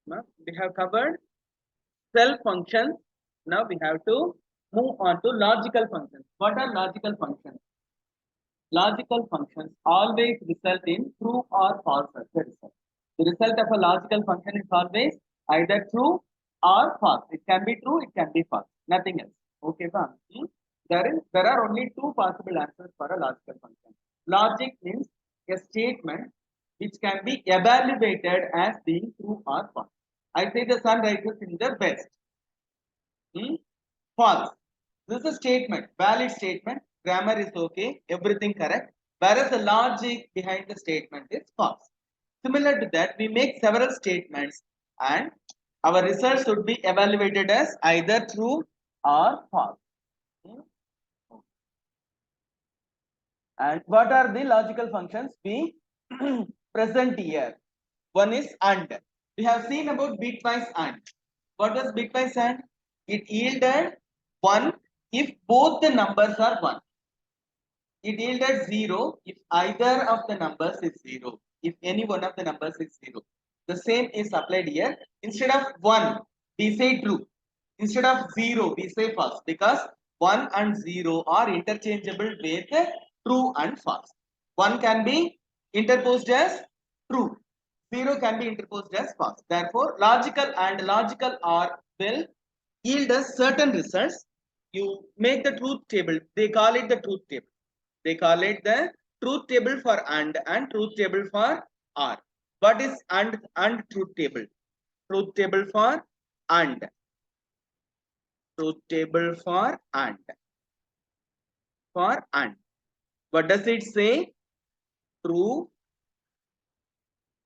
Now, we have covered cell functions. Now we have to move on to logical functions. What are logical functions? Logical functions always result in true or false as the result. The result of a logical function is always either true or false. It can be true, it can be false. Nothing else. Okay, fine. There are only two possible answers for a logical function. Logic means a statement which can be evaluated as being true or false. I say the sun rises in the west. False. This is a statement, valid statement. Grammar is okay, everything correct. Whereas the logic behind the statement is false. Similar to that, we make several statements and our results should be evaluated as either true or false. And what are the logical functions we present here? One is AND. We have seen about bitwise AND. What was bitwise AND? It yielded 1 if both the numbers are 1. It yielded 0 if either of the numbers is 0. If any one of the numbers is 0. The same is applied here. Instead of 1, we say true. Instead of 0, we say false. Because 1 and 0 are interchangeable with true and false. 1 can be interposed as true. 0 can be interposed as false. Therefore, logical and logical OR will yield us certain results. You make the truth table. They call it the truth table. They call it the truth table for and truth table for OR. What is and truth table? Truth table for and. Truth table for and. For and. What does it say? True,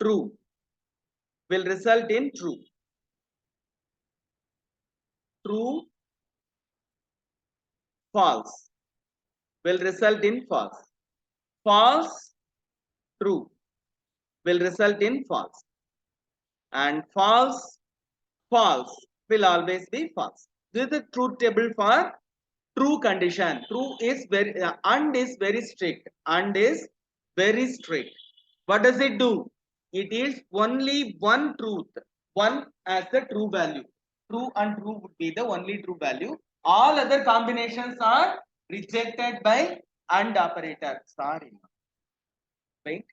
true will result in true. True, false will result in false. False, true will result in false. And false, false will always be false. This is the truth table for true condition. True is very and is very strict. And is very strict. What does it do? It is only one truth. One as the true value. True and true would be the only true value. All other combinations are rejected by and operator. Sorry. Wait.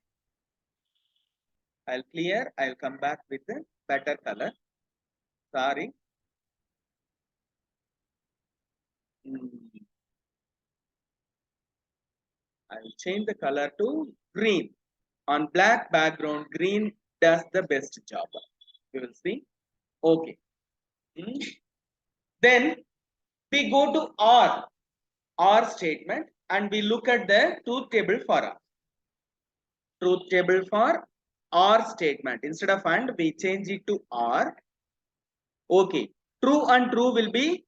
I'll clear. I'll come back with a better color. Sorry. I will change the color to green. On black background, green does the best job. You will see. Okay. Then we go to OR statement and we look at the truth table for OR. Truth table for OR statement. Instead of and, we change it to OR. Okay. True and true will be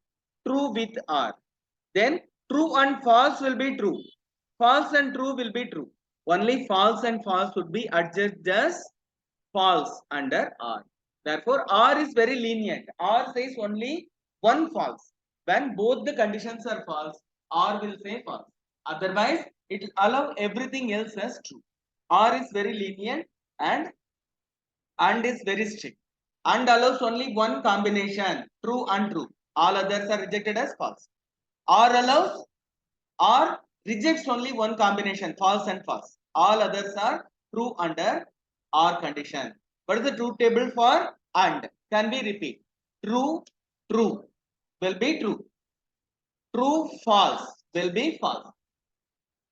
true with OR. Then true and false will be true. False and true will be true. Only false and false would be adjusted as false under OR. Therefore, OR is very lenient. OR says only one false. When both the conditions are false, OR will say false. Otherwise, it will allow everything else as true. OR is very lenient and is very strict. And allows only one combination, true and true. All others are rejected as false. OR allows or rejects only one combination, false and false. All others are true under OR condition. What is the truth table for and? Can we repeat? True, true will be true. True, false will be false.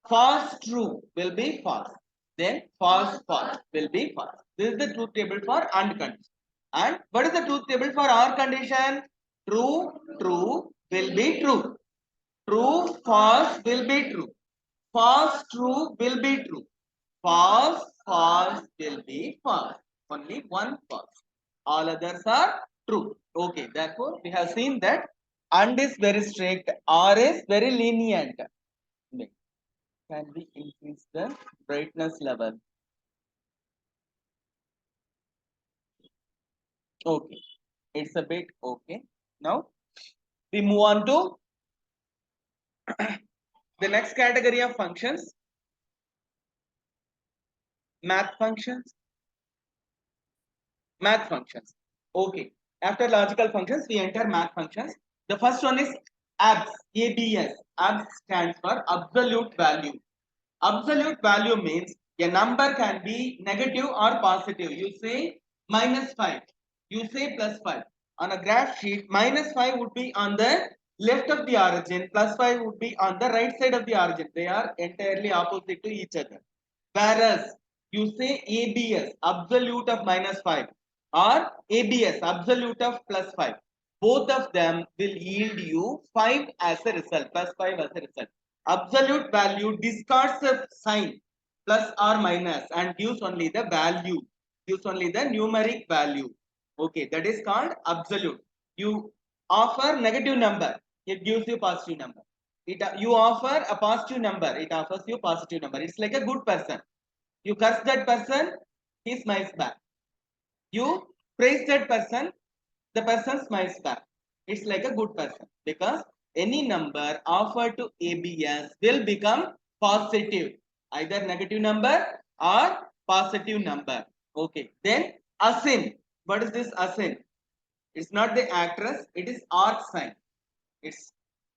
False, true will be false. Then false, false will be false. This is the truth table for and condition. And what is the truth table for OR condition? True, true will be true. True, false will be true. False, true will be true. False, false will be false. Only one false. All others are true. Okay, therefore, we have seen that and is very strict, OR is very lenient. Can we increase the brightness level? Okay, it's a bit okay. Now, we move on to the next category of functions, math functions. Math functions. Okay. After logical functions, we enter math functions. The first one is ABS. ABS. ABS stands for absolute value. Absolute value means a number can be negative or positive. You say -5. You say +5. On a graph sheet, -5 would be on the left of the origin, +5 would be on the right side of the origin. They are entirely opposite to each other. Whereas you say ABS, absolute of -5, or ABS, absolute of +5. Both of them will yield you 5 as a result, +5 as a result. Absolute value discards the sign plus or minus and gives only the value, gives only the numeric value. Okay, that is called absolute. You offer negative number, it gives you positive number. You offer a positive number, it offers you positive number. It's like a good person. You curse that person, he smiles back. You praise that person, the person smiles back. It's like a good person because any number offered to ABS will become positive, either negative number or positive number. Okay, then asin. What is this asin? It's not the actress, it is art sign. It's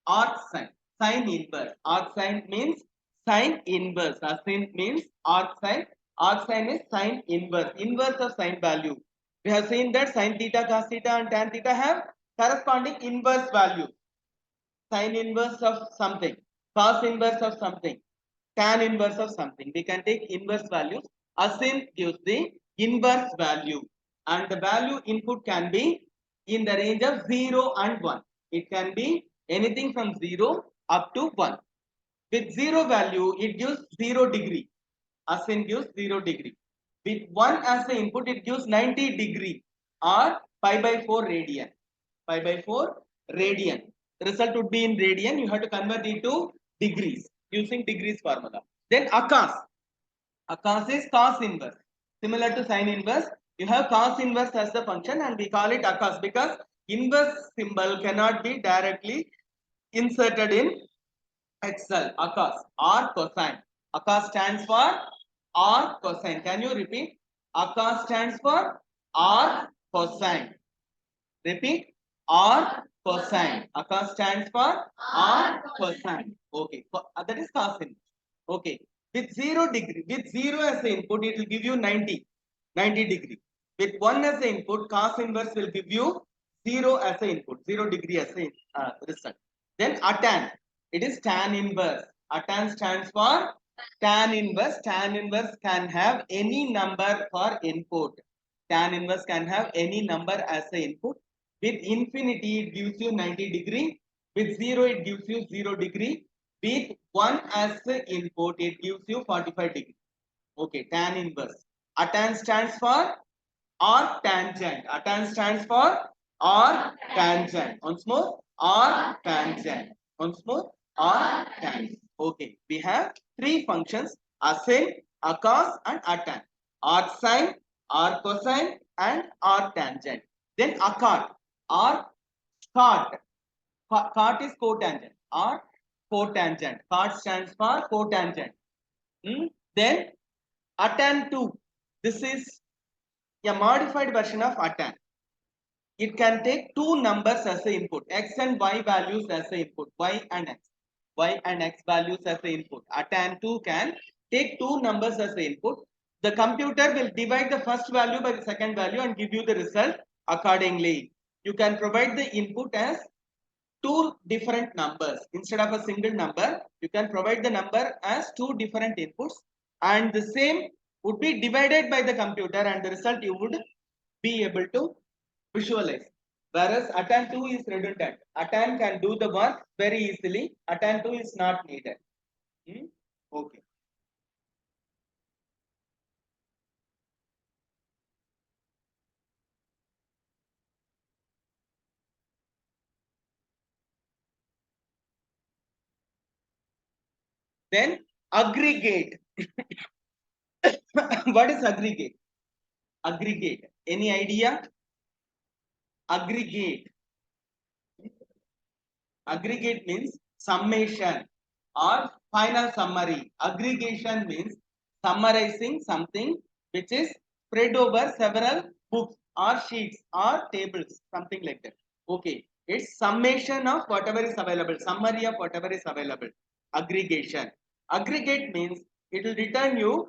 arc sign, sign inverse. Arc sign means sign inverse. Asin means arc sign. Arc sign is sign inverse. Inverse of sign value. We have seen that sin theta, cos theta, and tan theta have corresponding inverse value. Sin inverse of something, cos inverse of something, tan inverse of something. We can take inverse values. Asin gives the inverse value, and the value input can be in the range of 0 and 1. It can be anything from 0 up to 1. With 0 value, it gives 0 degree. Asin gives 0 degree. With 1 as the input, it gives 90 degree or pi by 4 radian. Pi by 4 radian. The result would be in radian. You have to convert it to degrees using degrees formula. Then acos. Acos is cos inverse. Similar to sin inverse, you have cos inverse as the function and we call it acos because inverse symbol cannot be directly inserted in Excel. Acos or cosine. Acos stands for or cosine. Can you repeat? Acos stands for or cosine. Repeat, or cosine. Acos stands for or cosine. Okay, that is cosine. Okay, with 0 degree, with 0 as the input, it will give you 90 degree. With 1 as the input, cos inverse will give you 0 as the input, 0 degree as the result. Then atan, it is tan inverse. Atan stands for tan inverse. Tan inverse can have any number for input. Tan inverse can have any number as the input. With infinity, it gives you 90 degree. With 0, it gives you 0 degree. With 1 as the input, it gives you 45 degree. Okay, tan inverse. Atan stands for or tangent. Atan stands for or tangent. Once more, or tangent. Once more, or tangent. Okay, we have three functions: asin, acos, and atan. Arc sine, arc cosine, and arc tangent. Then acot or cot. Cot is cotangent or cotangent. Cot stands for cotangent. Then atan 2. This is a modified version of atan. It can take two numbers as the input, x and y values as the input, y and x values as the input. Atan 2 can take two numbers as the input. The computer will divide the first value by the second value and give you the result accordingly. You can provide the input as two different numbers instead of a single number. You can provide the number as two different inputs and the same would be divided by the computer and the result you would be able to visualize. Whereas atan 2 is redundant. Atan can do the work very easily. Atan 2 is not needed. Okay. Then aggregate. What is aggregate? Aggregate. Any idea? Aggregate. Aggregate means summation or final summary. Aggregation means summarizing something which is spread over several books or sheets or tables, something like that. Okay, it's summation of whatever is available, summary of whatever is available. Aggregation. Aggregate means it will return you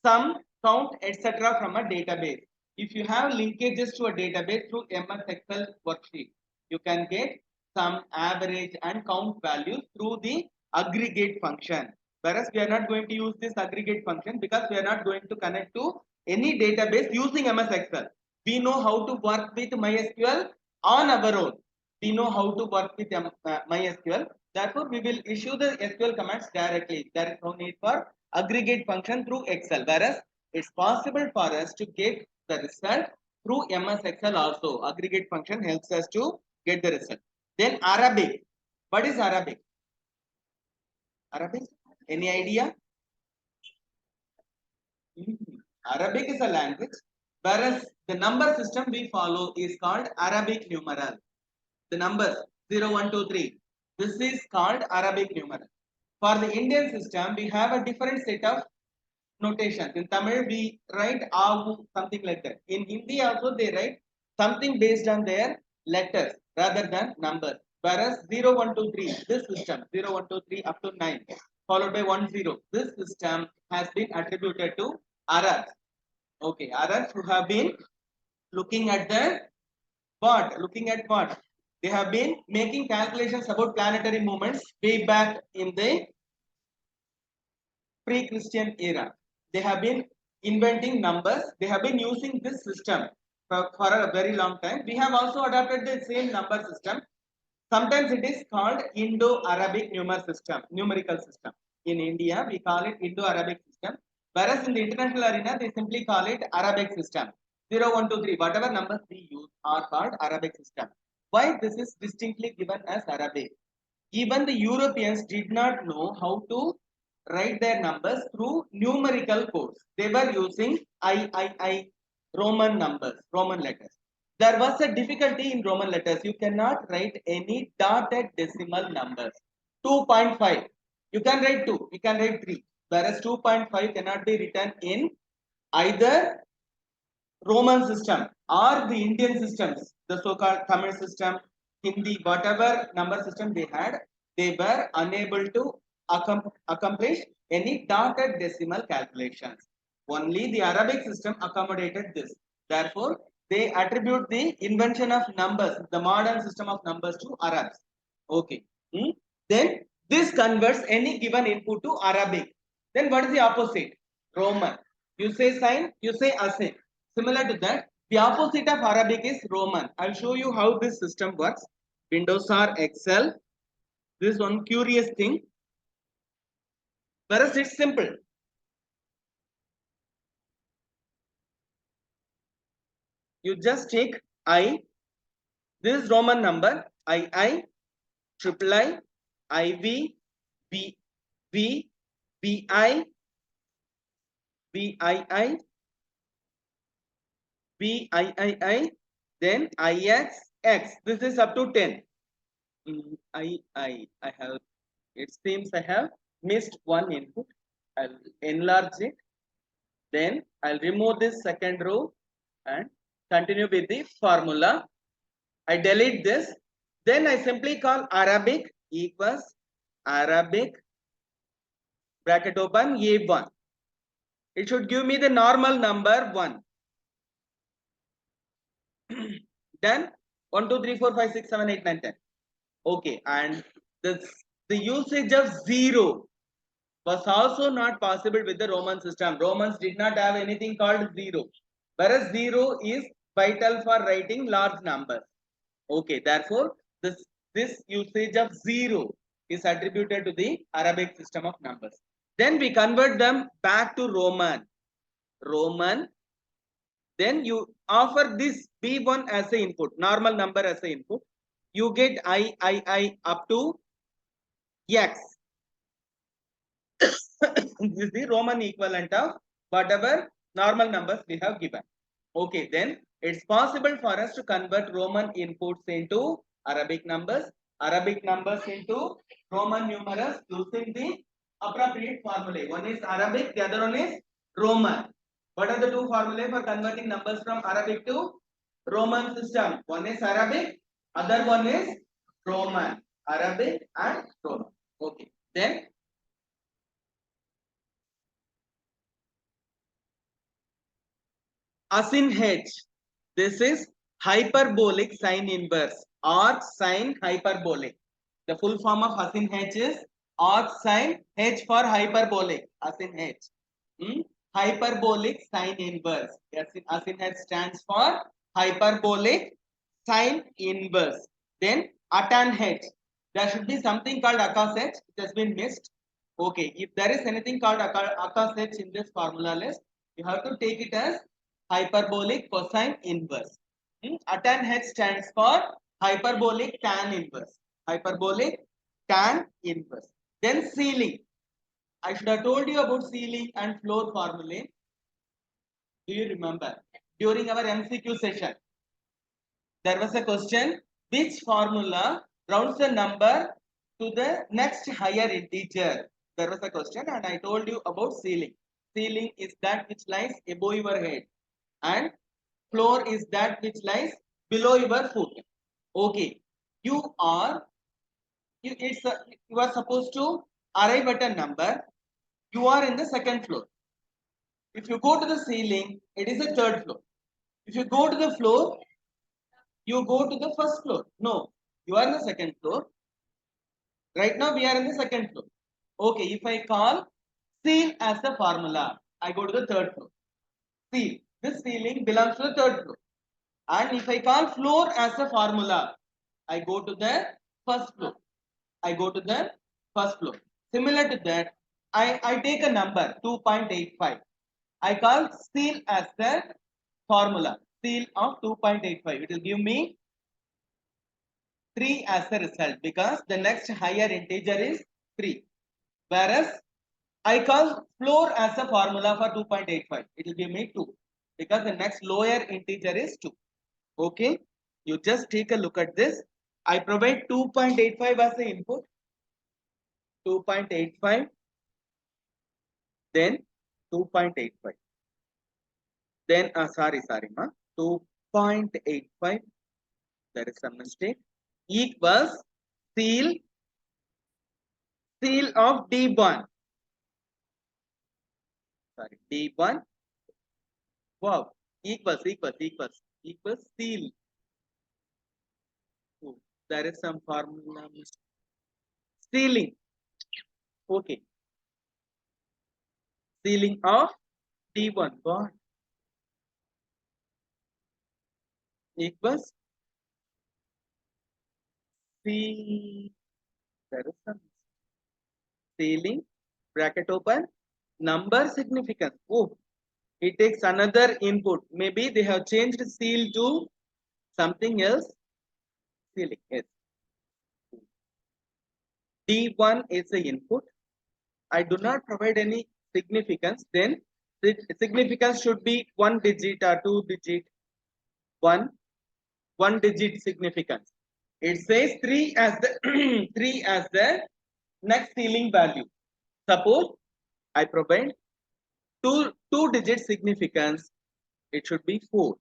some count etc. from a database. If you have linkages to a database through MS Excel worksheet, you can get some average and count values through the aggregate function. Whereas we are not going to use this aggregate function because we are not going to connect to any database using MS Excel. We know how to work with MySQL on our own. We know how to work with MySQL. Therefore, we will issue the SQL commands directly. There is no need for aggregate function through Excel. Whereas it's possible for us to get the result through MS Excel also. Aggregate function helps us to get the result. Then Arabic. What is Arabic? Arabic? Any idea? Arabic is a language, whereas the number system we follow is called Arabic numeral. The numbers 0, 1, 2, 3. This is called Arabic numeral. For the Indian system, we have a different set of notations. In Tamil, we write Avu, something like that. In Hindi also, they write something based on their letters rather than numbers. Whereas 0, 1, 2, 3, this system, 0, 1, 2, 3 up to 9, followed by 1, 0. This system has been attributed to Arabs. Okay, Arabs who have been looking at the what? Looking at what? They have been making calculations about planetary movements way back in the pre-Christian era. They have been inventing numbers. They have been using this system for a very long time. We have also adopted the same number system. Sometimes it is called Indo-Arabic numerical system. In India, we call it Indo-Arabic system. Whereas in the international arena, they simply call it Arabic system. 0, 1, 2, 3, whatever numbers we use are called Arabic system. Why this is distinctly given as Arabic? Even the Europeans did not know how to write their numbers through numerical codes. They were using I, Roman numbers, Roman letters. There was a difficulty in Roman letters. You cannot write any dotted decimal numbers. 2.5. You can write 2, you can write 3. Whereas 2.5 cannot be written in either Roman system or the Indian systems, the so-called Tamil system, Hindi, whatever number system they had, they were unable to accomplish any dotted decimal calculations. Only the Arabic system accommodated this. Therefore, they attribute the invention of numbers, the modern system of numbers to Arabs. Okay. Then this converts any given input to Arabic. Then what is the opposite? Roman. You say sign, you say assign. Similar to that, the opposite of Arabic is Roman. I'll show you how this system works. Windows or Excel. This is one curious thing. Whereas it's simple. You just take I. This is Roman number. I, triple I, V, V, V, VI, VII, VIII, then IX, X. This is up to 10. I have, it seems I have missed one input. I'll enlarge it. Then I'll remove this second row and continue with the formula. I delete this. Then I simply call Arabic equals Arabic bracket open A1. It should give me the normal number 1. Then 1, 2, 3, 4, 5, 6, 7, 8, 9, 10. Okay, and the usage of 0 was also not possible with the Roman system. Romans did not have anything called 0. Whereas 0 is vital for writing large numbers. Okay, therefore, this usage of 0 is attributed to the Arabic system of numbers. Then we convert them back to Roman. Then you offer this B1 as a input, normal number as a input. You get I up to X. This is the Roman equivalent of whatever normal numbers we have given. Okay, then it's possible for us to convert Roman inputs into Arabic numbers into Roman numerals using the appropriate formulae. One is Arabic, the other one is Roman. What are the two formulae for converting numbers from Arabic to Roman system. One is Arabic, other one is Roman. Arabic and Roman. Okay. Then Asin H. This is hyperbolic sine inverse. Arc sine hyperbolic. The full form of Asin H is arc sine H for hyperbolic. Asin H. Hyperbolic sine inverse. Asin H stands for hyperbolic sine inverse. Then atan H. There should be something called Akas H. It has been missed. Okay. If there is anything called Akas H in this formula list, you have to take it as hyperbolic cosine inverse. Atan H stands for hyperbolic tan inverse. Hyperbolic tan inverse. Then ceiling. I should have told you about ceiling and floor formulae. Do you remember? During our MCQ session, there was a question, which formula rounds the number to the next higher integer? There was a question and I told you about ceiling. Ceiling is that which lies above your head and floor is that which lies below your foot. Okay, you are you are supposed to arrive at a number. You are in the second floor. If you go to the ceiling, it is a third floor. If you go to the floor, you go to the first floor. No, you are in the second floor. Right now we are in the second floor. Okay, if I call seal as the formula, I go to the third floor. Seal. This ceiling belongs to the third floor. And if I call floor as a formula, I go to the first floor. I go to the first floor. Similar to that, I take a number 2.85. I call seal as the formula. Seal of 2.85. It will give me 3 as the result because the next higher integer is 3. Whereas I call floor as a formula for 2.85. It will give me 2 because the next lower integer is 2. Okay, you just take a look at this. I provide 2.85 as the input. 2.85, then 2.85. Then, sorry, ma. 2.85, there is some mistake. Equals seal of D1. Sorry, D1. Wow, equals seal. Oh, there is some formula mistake. Ceiling. Okay. Ceiling of D1. God. Equals C. There is some ceiling, bracket open, number significance. Oh, it takes another input. Maybe they have changed seal to something else. Ceiling. Yes. D1 is the input. I do not provide any significance. Then the significance should be 1 digit or 2 digit. One digit significance. It says 3 as the 3 as the next ceiling value. Suppose I provide two digit significance. It should be 4.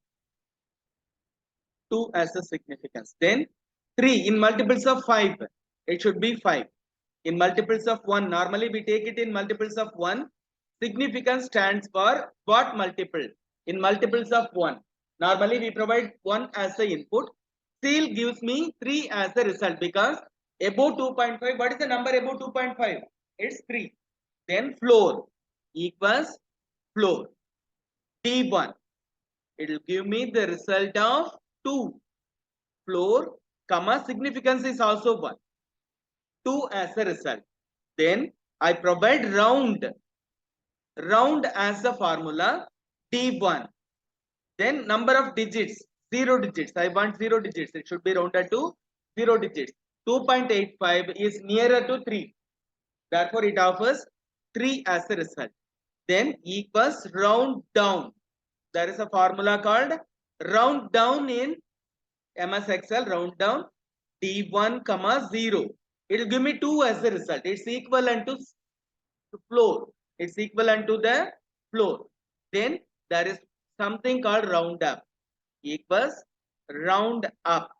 2 as the significance. Then 3 in multiples of 5. It should be 5. In multiples of 1, normally we take it in multiples of 1. Significance stands for what multiple? In multiples of 1. Normally we provide 1 as the input. Seal gives me 3 as the result because above 2.5, what is the number above 2.5? It's 3. Then floor equals floor. D1. It will give me the result of 2. Floor, comma, significance is also 1. 2 as a result. Then I provide round as the formula D1. Then number of digits, 0 digits. I want 0 digits. It should be rounded to 0 digits. 2.85 is nearer to 3. Therefore, it offers 3 as a result. Then equals round down. There is a formula called round down in MS Excel. Round down D1, 0. It will give me 2 as the result. It's equivalent to floor. It's equivalent to the floor. Then there is something called round up. Equals round up.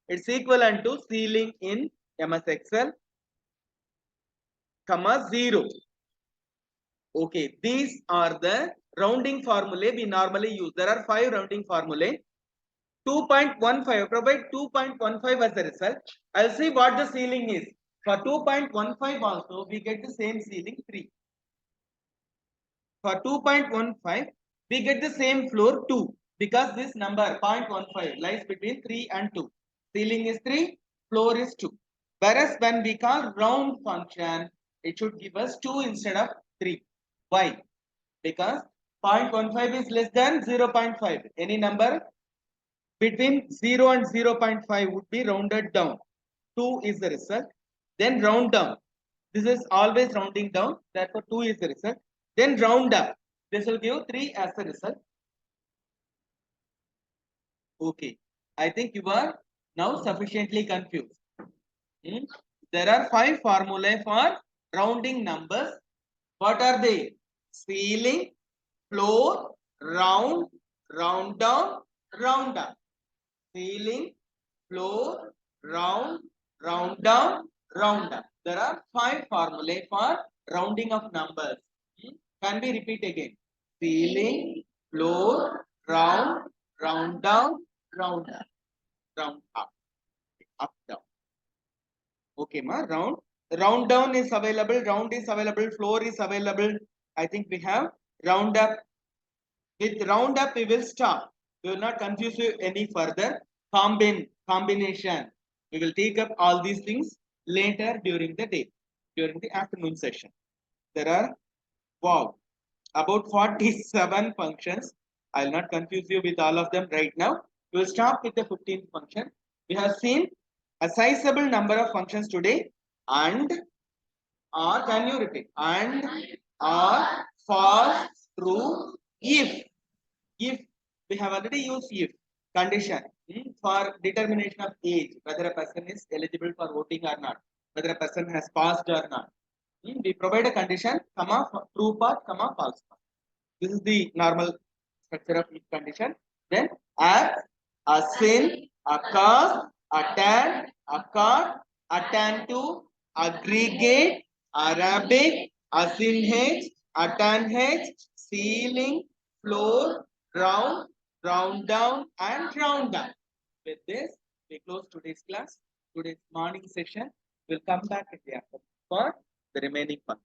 It's equivalent to ceiling in MS Excel, comma 0. Okay, these are the rounding formulae we normally use. There are 5 rounding formulae. 2.15, provide 2.15 as the result. I'll see what the ceiling is. For 2.15 also, we get the same ceiling 3. For 2.15, we get the same floor 2 because this number 0.15 lies between 3 and 2. Ceiling is 3, floor is 2. Whereas when we call round function, it should give us 2 instead of 3. Why? Because 0.15 is less than 0.5. Any number between 0 and 0.5 would be rounded down. 2 is the result. Then round down. This is always rounding down. Therefore, 2 is the result. Then round up. This will give 3 as the result. Okay. I think you are now sufficiently confused. There are 5 formulae for rounding numbers. What are they? Ceiling, floor, round, round down, round up. Ceiling, floor, round, round down, round up. There are 5 formulae for rounding of numbers. Can we repeat again? Ceiling, floor, round, round down, round up, round up down. Okay, ma, round. Round down is available, round is available, floor is available. I think we have round up. With round up, we will stop. We will not confuse you any further. Combination. We will take up all these things later during the day, during the afternoon session. There are, wow, about 47 functions. I will not confuse you with all of them right now. We will start with the 15th function. We have seen a sizable number of functions today, and or can you repeat? And or for, true, if we have already used if condition for determination of age, whether a person is eligible for voting or not, whether a person has passed or not. We provide a condition, comma, true path, comma, false path. This is the normal structure of if condition. Then add, a sin, a cause, a tan, a cot, a tan to, aggregate, Arabic, a sin h, a tan h, ceiling, floor, round, round down, and round up. With this, we close today's class. Today's morning session. We'll come back in the afternoon for the remaining part.